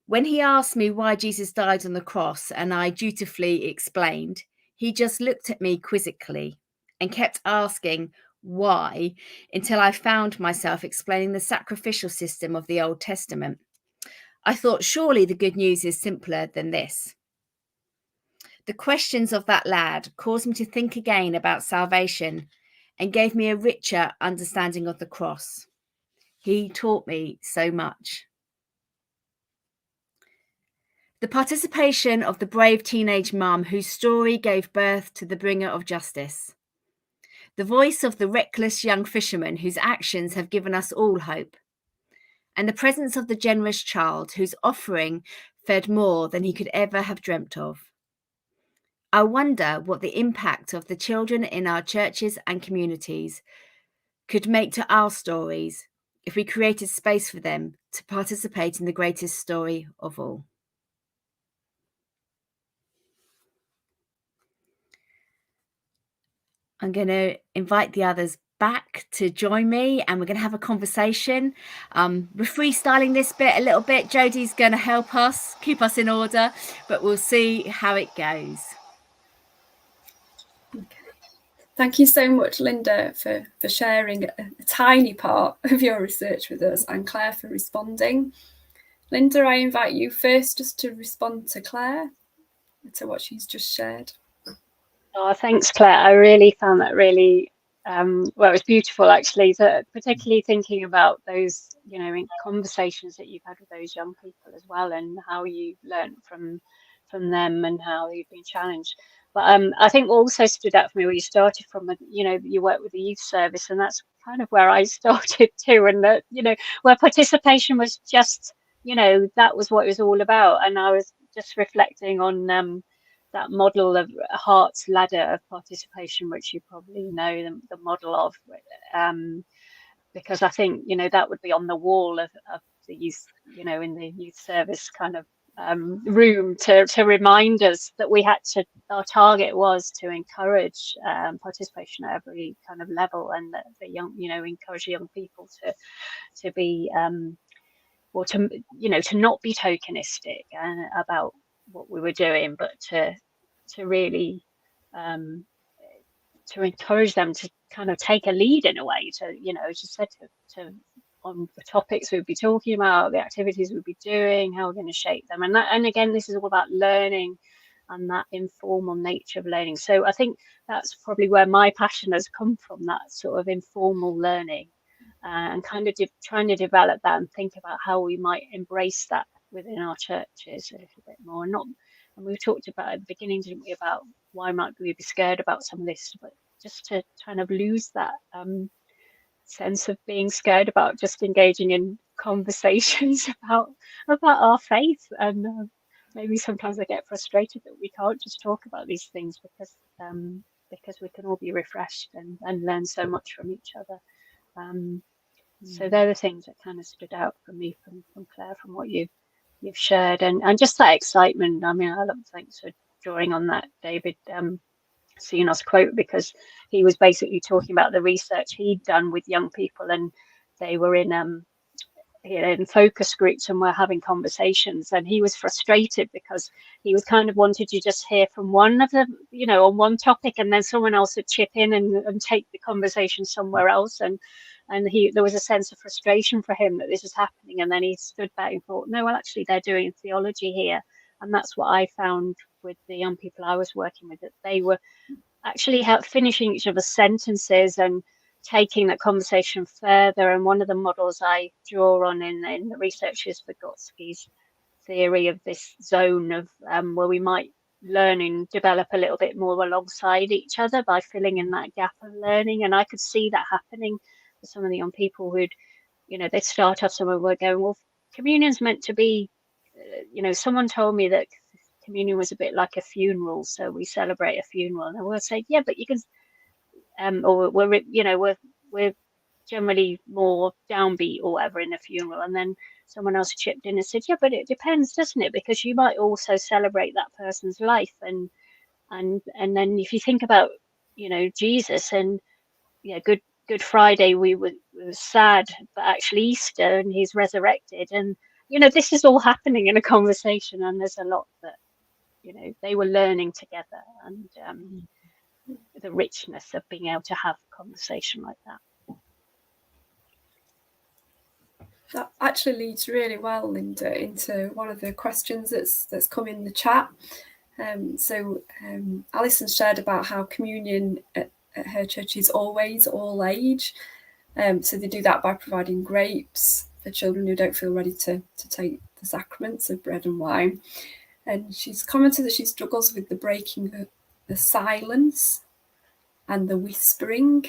S3: When he asked me why Jesus died on the cross and I dutifully explained, he just looked at me quizzically and kept asking why until I found myself explaining the sacrificial system of the Old Testament. I thought surely the good news is simpler than this. The questions of that lad caused me to think again about salvation and gave me a richer understanding of the cross. He taught me so much. The participation of the brave teenage mum whose story gave birth to the bringer of justice. The voice of the reckless young fisherman whose actions have given us all hope. And the presence of the generous child whose offering fed more than he could ever have dreamt of. I wonder what the impact of the children in our churches and communities could make to our stories if we created space for them to participate in the greatest story of all. I'm going to invite the others back to join me and we're going to have a conversation. We're freestyling this bit a little bit. Jodie's going to help us, keep us in order, but we'll see how it goes.
S1: Okay. Thank you so much, Linda, for sharing a tiny part of your research with us, and Claire for responding. Linda, I invite you first just to respond to Claire, to what she's just shared.
S2: Oh, thanks, Claire. I really found that really, well, it was beautiful, actually, particularly thinking about those, in conversations that you've had with those young people as well, and how you learned from them and how you've been challenged. But I think what also stood out for me where you started from, you work with the youth service, and that's kind of where I started too, and that, where participation was just, that was what it was all about. And I was just reflecting on that model of Hart's ladder of participation, which you probably know the model of, because I think, you know, that would be on the wall of the youth, you know, in the youth service kind of room to remind us that we had to, our target was to encourage participation at every kind of level, and that the young, you know, encourage young people to be or to, you know, to not be tokenistic about what we were doing, but to really to encourage them to kind of take a lead in a way, to, you know, as you said, to on the topics we'd be talking about, the activities we'd be doing, how we're going to shape them. And that, and again, this is all about learning and that informal nature of learning. So I think that's probably where my passion has come from, that sort of informal learning, and kind of trying to develop that and think about how we might embrace that within our churches a little bit more. And we talked about at the beginning, didn't we, about why might we be scared about some of this, but just to kind of lose that sense of being scared about just engaging in conversations about our faith. And maybe sometimes I get frustrated that we can't just talk about these things, because we can all be refreshed and learn so much from each other. So they're the things that kind of stood out for me from Claire, from what you've shared, and just that excitement. I mean, I love, thanks for drawing on that, David Senos quote, because he was basically talking about the research he'd done with young people, and they were in focus groups and were having conversations, and he was frustrated because he was kind of wanted to just hear from one of them, you know, on one topic, and then someone else would chip in and take the conversation somewhere else, and there was a sense of frustration for him that this was happening. And then he stood back and thought, no, well, actually they're doing theology here. And that's what I found with the young people I was working with, that they were actually finishing each other's sentences and taking that conversation further. And one of the models I draw on in the research is Vygotsky's theory of this zone of where we might learn and develop a little bit more alongside each other by filling in that gap of learning. And I could see that happening for some of the young people who'd, you know, they'd start off somewhere, we're going, well, communion's meant to be, you know, someone told me that communion was a bit like a funeral, so we celebrate a funeral. And I will say, yeah, but you can, or we're generally more downbeat or whatever in a funeral. And then someone else chipped in and said, yeah, but it depends, doesn't it? Because you might also celebrate that person's life. And then if you think about, you know, Jesus, and yeah, Good Friday, we were sad, but actually Easter, and he's resurrected. And, you know, this is all happening in a conversation, and there's a lot that, you know, they were learning together, and the richness of being able to have a conversation like that.
S1: That actually leads really well, Linda, into one of the questions that's come in the chat. Alison shared about how communion at her church is always all age. So they do that by providing grapes for children who don't feel ready to take the sacraments of bread and wine. And she's commented that she struggles with the breaking of the silence and the whispering,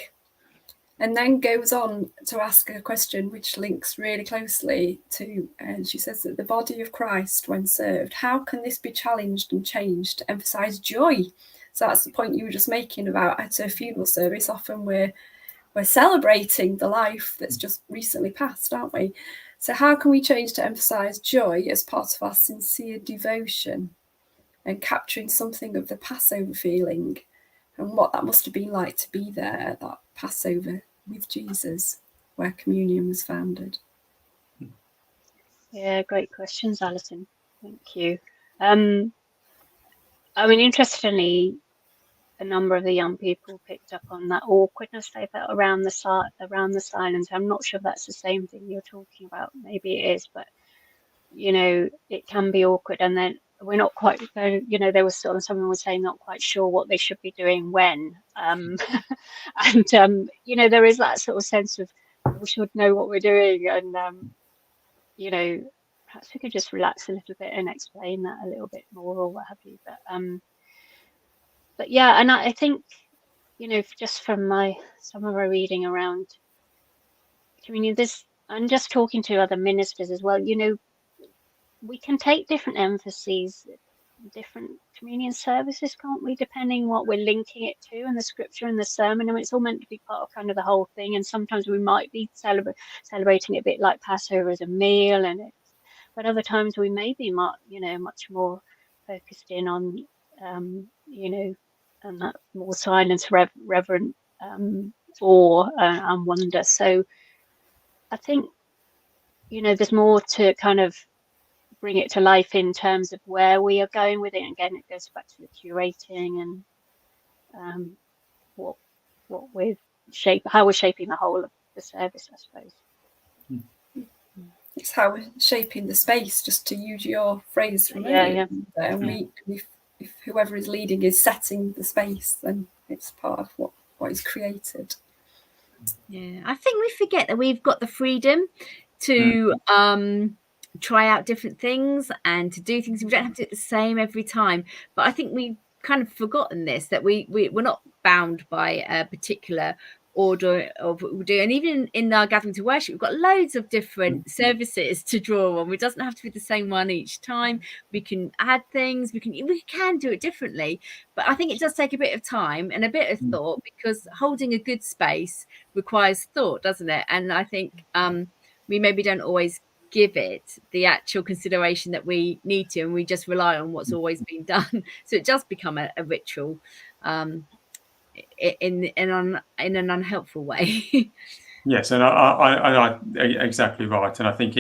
S1: and then goes on to ask a question which links really closely to, and she says that the body of Christ, when served, how can this be challenged and changed to emphasize joy? So that's the point you were just making about at a funeral service, often we're celebrating the life that's just recently passed, aren't we? So how can we change to emphasize joy as part of our sincere devotion, and capturing something of the Passover feeling and what that must have been like to be there at that Passover with Jesus, where communion was founded?
S2: Yeah, great questions, Alison. Thank you. I mean, interestingly, a number of the young people picked up on that awkwardness they felt around the silence. I'm not sure if that's the same thing you're talking about. Maybe it is, but, you know, it can be awkward. And then we're not quite, you know, there was sort of someone was saying not quite sure what they should be doing when. And, you know, there is that sort of sense of we should know what we're doing. And, you know, perhaps we could just relax a little bit and explain that a little bit more or what have you. But yeah, and I think, you know, just from some of our reading around communion, and just talking to other ministers as well, you know, we can take different emphases, different communion services, can't we, depending what we're linking it to, and the scripture and the sermon. I mean, it's all meant to be part of kind of the whole thing, and sometimes we might be celebrating it a bit like Passover as a meal, but other times we may be much more focused in on and that more silence, reverent awe and wonder. So I think there's more to kind of bring it to life in terms of where we are going with it. And again, it goes back to the curating and what we're how we're shaping the whole of the service, I suppose.
S1: It's how we're shaping the space, just to use your phrase from earlier. And if whoever is leading is setting the space, then it's part of what is created.
S3: Yeah, I think we forget that we've got the freedom to try out different things and to do things. We don't have to do it the same every time. But I think we've kind of forgotten this, that we're not bound by a particular order of what we do. And even in our gathering to worship, we've got loads of different services to draw on. It doesn't have to be the same one each time. We can add things. We can do it differently. But I think it does take a bit of time and a bit of thought, because holding a good space requires thought, doesn't it? And I think we maybe don't always give it the actual consideration that we need to, and we just rely on what's always been done. So it does become a ritual in an unhelpful way.
S4: Yes, and I exactly right. And I think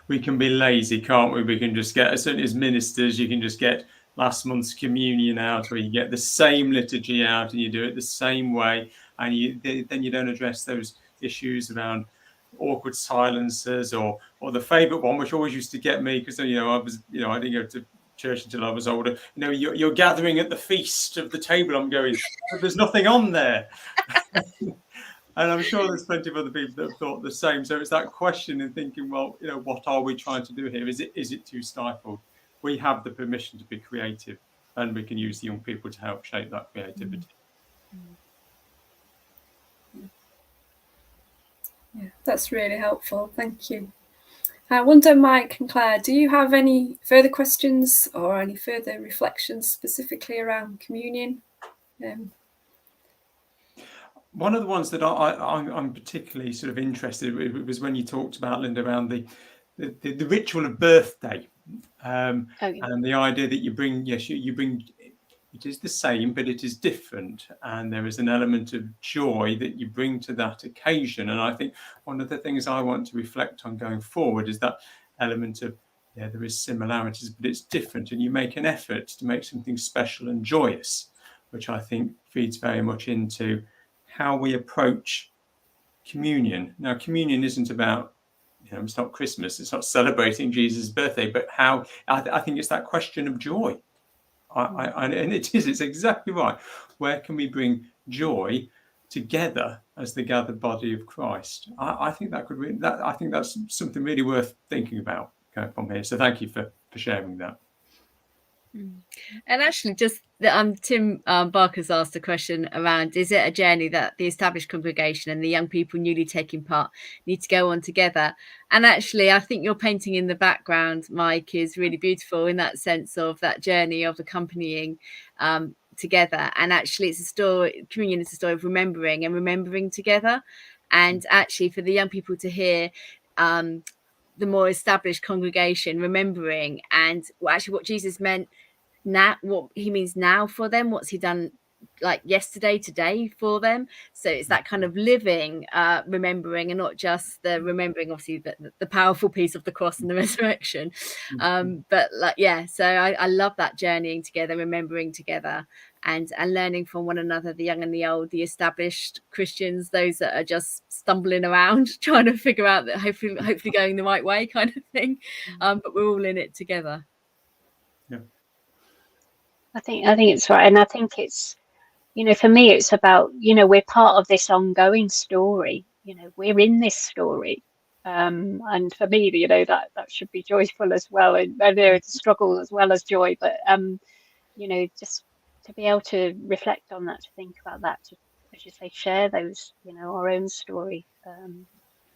S4: we can be lazy, can't we? We can just get, certainly as ministers, you can just get last month's communion out, or you get the same liturgy out and you do it the same way, and then you don't address those issues around awkward silences or the favorite one, which always used to get me, because I didn't go to church until I was older. You're gathering at the feast of the table. I'm going, but there's nothing on there. And I'm sure there's plenty of other people that have thought the same. So it's that question and thinking, well, what are we trying to do here? Is it too stifled? We have the permission to be creative, and we can use the young people to help shape that creativity.
S1: Yeah, that's really helpful. Thank you. I wonder, Mike and Claire, do you have any further questions or any further reflections specifically around communion?
S4: One of the ones that I'm particularly sort of interested in was when you talked about, Linda, around the ritual of birthday, and the idea that you bring, it is the same, but it is different. And there is an element of joy that you bring to that occasion. And I think one of the things I want to reflect on going forward is that element of, there is similarities, but it's different. And you make an effort to make something special and joyous, which I think feeds very much into how we approach communion. Now, communion isn't about, it's not Christmas, it's not celebrating Jesus' birthday, but how I think it's that question of joy. And it's exactly right. Where can we bring joy together as the gathered body of Christ? I think I think that's something really worth thinking about going from here. So thank you for sharing that.
S3: And actually, just Tim Barker's asked a question around, is it a journey that the established congregation and the young people newly taking part need to go on together? And actually, I think your painting in the background, Mike, is really beautiful in that sense of that journey of accompanying together. And actually, it's a story, communion is a story of remembering together. And actually, for the young people to hear the more established congregation remembering, and actually what Jesus meant now, what he means now for them, what's he done like yesterday, today for them. So it's that kind of living, remembering, and not just the remembering, obviously, the powerful piece of the cross and the resurrection. But so I love that journeying together, remembering together, and learning from one another, the young and the old, the established Christians, those that are just stumbling around trying to figure out that hopefully going the right way kind of thing. But we're all in it together.
S4: Yeah,
S2: I think it's right. And I think it's, for me, it's about, we're part of this ongoing story. We're in this story. And for me, that should be joyful as well. And there is struggle as well as joy. But, just to be able to reflect on that, to think about that, to, as you say, share those, our own story,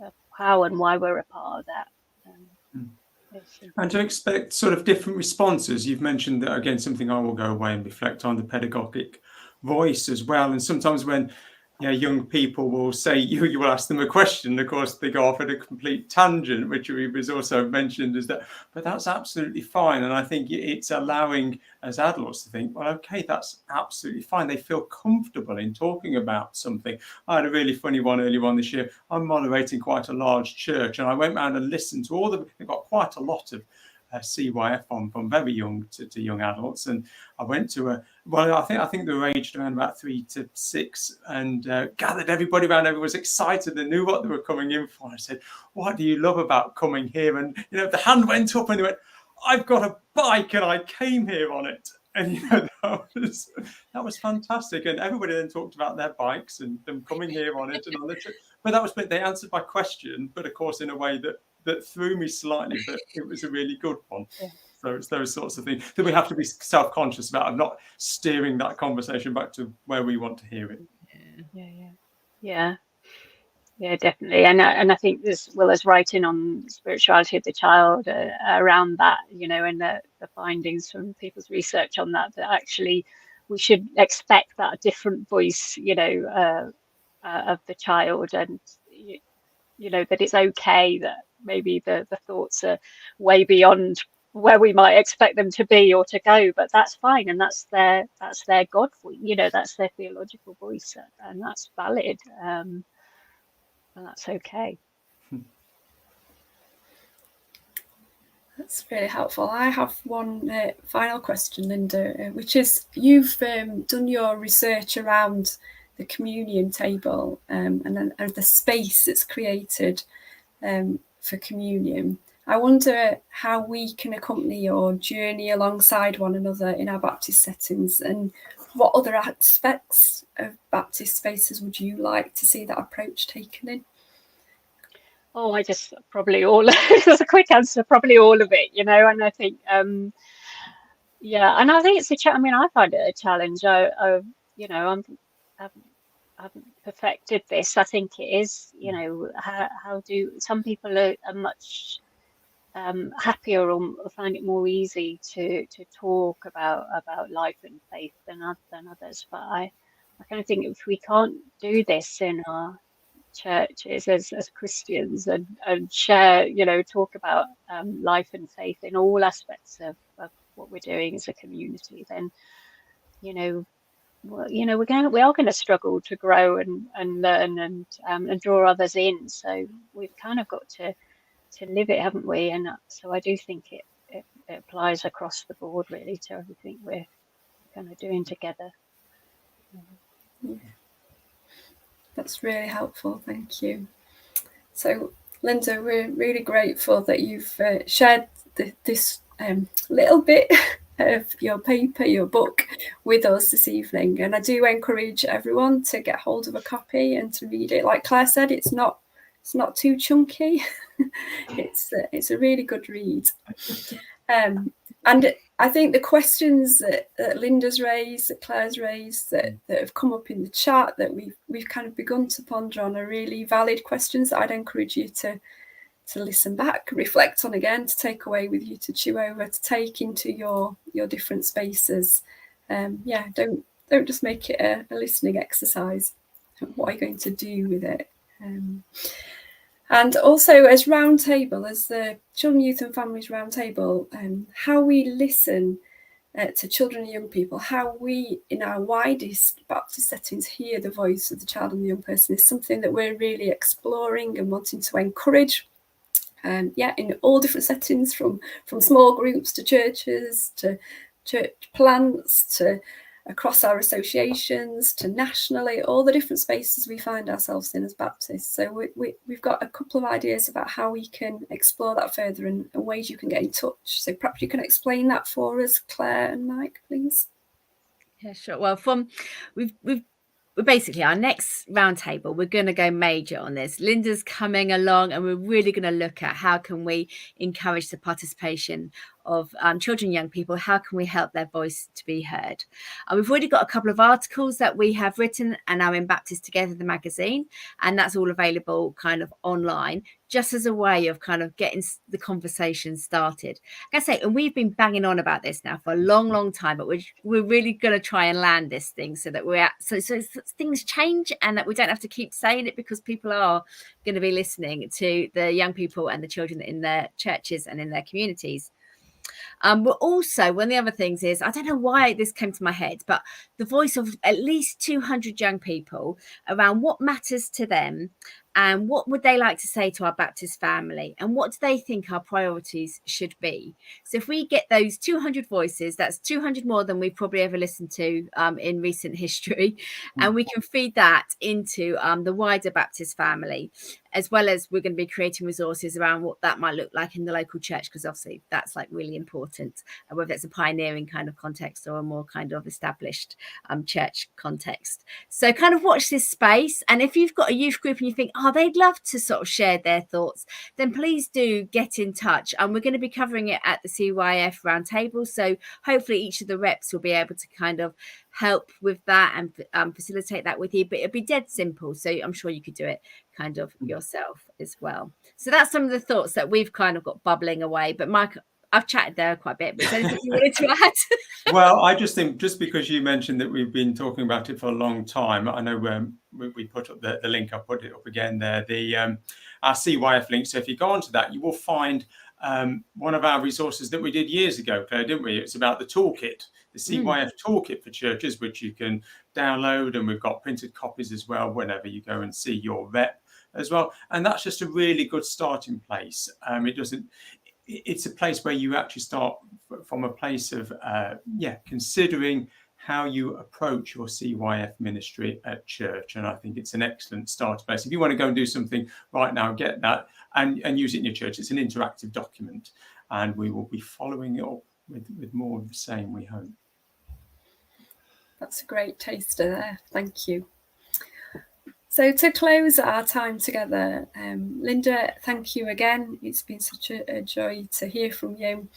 S2: of how and why we're a part of that.
S4: And to expect sort of different responses. You've mentioned that, again, something I will go away and reflect on, the pedagogic voice as well. And sometimes when young people will say, you will ask them a question, of course, they go off at a complete tangent, which was also mentioned, is that, but that's absolutely fine. And I think it's allowing as adults to think, well, okay, that's absolutely fine. They feel comfortable in talking about something. I had a really funny one earlier on this year. I'm moderating quite a large church, and I went around and listened to they've got quite a lot of CYF on, from very young to young adults. And I went to I think they were aged around about 3 to 6, and gathered everybody around. Everyone was excited and knew what they were coming in for. I said, what do you love about coming here? And the hand went up and they went, I've got a bike and I came here on it. And that was fantastic. And everybody then talked about their bikes and them coming here on it and on the trip. But they answered my question, but of course in a way that threw me slightly, but it was a really good one. Yeah. So it's those sorts of things that we have to be self-conscious about, of not steering that conversation back to where we want to hear it.
S2: Yeah, definitely. And I think as well as writing on spirituality of the child around that, and the findings from people's research on that actually we should expect that different voice, of the child, and that it's okay that maybe the thoughts are way beyond where we might expect them to be or to go, but that's fine, and that's their God voice, that's their theological voice, and that's valid, and that's okay.
S1: That's really helpful. I have one final question, Linda, which is, you've done your research around the communion table and the space that's created for communion. I wonder how we can accompany or journey alongside one another in our Baptist settings, and what other aspects of Baptist spaces would you like to see that approach taken in?
S2: Oh, I just probably all. There's a quick answer, probably all of it, and I think, and I think it's I mean, I find it a challenge. I haven't perfected this. I think it is, how do some people are much happier or find it more easy to talk about life and faith than others. But I kind of think if we can't do this in our churches as Christians and share, talk about life and faith in all aspects of what we're doing as a community, then we are going to struggle to grow and learn and draw others in. So we've kind of got to live it, haven't we? And so I do think it applies across the board, really, to everything we're kind of doing together.
S1: Yeah. That's really helpful, thank you. So, Linda, we're really grateful that you've shared this little bit of your paper, your book, with us this evening. And I do encourage everyone to get hold of a copy and to read it. Like Claire said, it's not too chunky. It's a really good read. And I think the questions that Linda's raised, that Claire's raised, that have come up in the chat, that we've kind of begun to ponder on, are really valid questions that I'd encourage you to listen back, reflect on again, to take away with you, to chew over, to take into your different spaces. Don't just make it a listening exercise. What are you going to do with it? And also as Roundtable, as the Children, Youth and Families Roundtable, how we listen to children and young people, how we in our widest Baptist settings hear the voice of the child and the young person, is something that we're really exploring and wanting to encourage. In all different settings, from small groups to churches, to church plants, to across our associations, to nationally, all the different spaces we find ourselves in as Baptists. So we've got a couple of ideas about how we can explore that further and ways you can get in touch. So perhaps you can explain that for us, Claire and Mike, please.
S3: Yeah, sure. Well, we've basically, our next roundtable, we're going to go major on this. Linda's coming along, and we're really going to look at how can we encourage the participation of children and young people. How can we help their voice to be heard? We've already got a couple of articles that we have written and are in Baptist Together, the magazine, and that's all available kind of online. just as a way of kind of getting the conversation started. Like I say, and we've been banging on about this now for a long time, but we're really going to try and land this thing so that so things change, and that we don't have to keep saying it, because people are going to be listening to the young people and the children in their churches and in their communities. But also, one of the other things is, I don't know why this came to my head, but the voice of at least 200 young people around what matters to them, and what would they like to say to our Baptist family, and what do they think our priorities should be. So if we get those 200 voices, that's 200 more than we've probably ever listened to in recent history, and we can feed that into the wider Baptist family, as well as we're going to be creating resources around what that might look like in the local church, because obviously that's like really important, whether it's a pioneering kind of context or a more kind of established church context. So kind of watch this space, and if you've got a youth group and you think, oh, they'd love to sort of share their thoughts, then please do get in touch. And we're going to be covering it at the CYF roundtable, so hopefully each of the reps will be able to kind of help with that and facilitate that with you, but it'll be dead simple, so I'm sure you could do it kind of yourself as well. So that's some of the thoughts that we've kind of got bubbling away. But Mike, I've chatted there quite a bit, but is there anything you wanted to add?
S4: Well, I just think, just because you mentioned that we've been talking about it for a long time, I know we put up the link, I'll put it up again there, our CYF link. So if you go onto that, you will find one of our resources that we did years ago, Claire, didn't we? It's about the toolkit, the CYF toolkit for churches, which you can download, and we've got printed copies as well whenever you go and see your rep as well. And that's just a really good starting place. It's a place where you actually start from a place of considering how you approach your CYF ministry at church. And I think it's an excellent starting place. If you want to go and do something right now, get that and use it in your church. It's an interactive document, and we will be following it up with more of the same, we hope.
S1: That's a great taster there. Thank you. So to close our time together, Linda, thank you again. It's been such a joy to hear from you.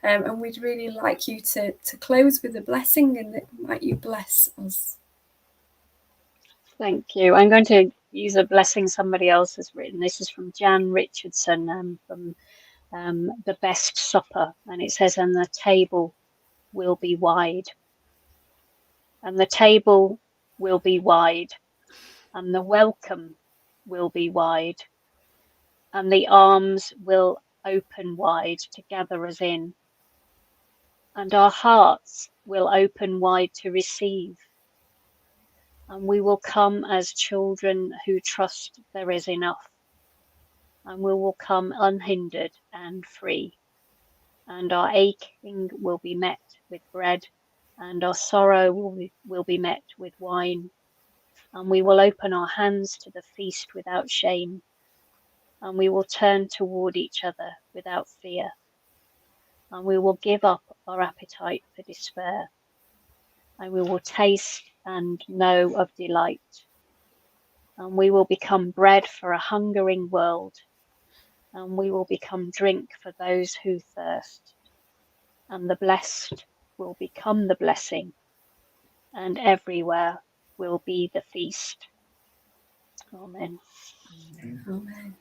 S1: And we'd really like you to close with a blessing, and that might you bless us.
S2: Thank you. I'm going to use a blessing somebody else has written. This is from Jan Richardson from The Best Supper. And it says, and the table will be wide. And the table will be wide. And the welcome will be wide, and the arms will open wide to gather us in, and our hearts will open wide to receive, and we will come as children who trust there is enough, and we will come unhindered and free, and our aching will be met with bread, and our sorrow will be met with wine. And we will open our hands to the feast without shame, and we will turn toward each other without fear, and we will give up our appetite for despair, and we will taste and know of delight, and we will become bread for a hungering world, and we will become drink for those who thirst, and the blessed will become the blessing, and everywhere will be the feast. Amen.
S1: Amen.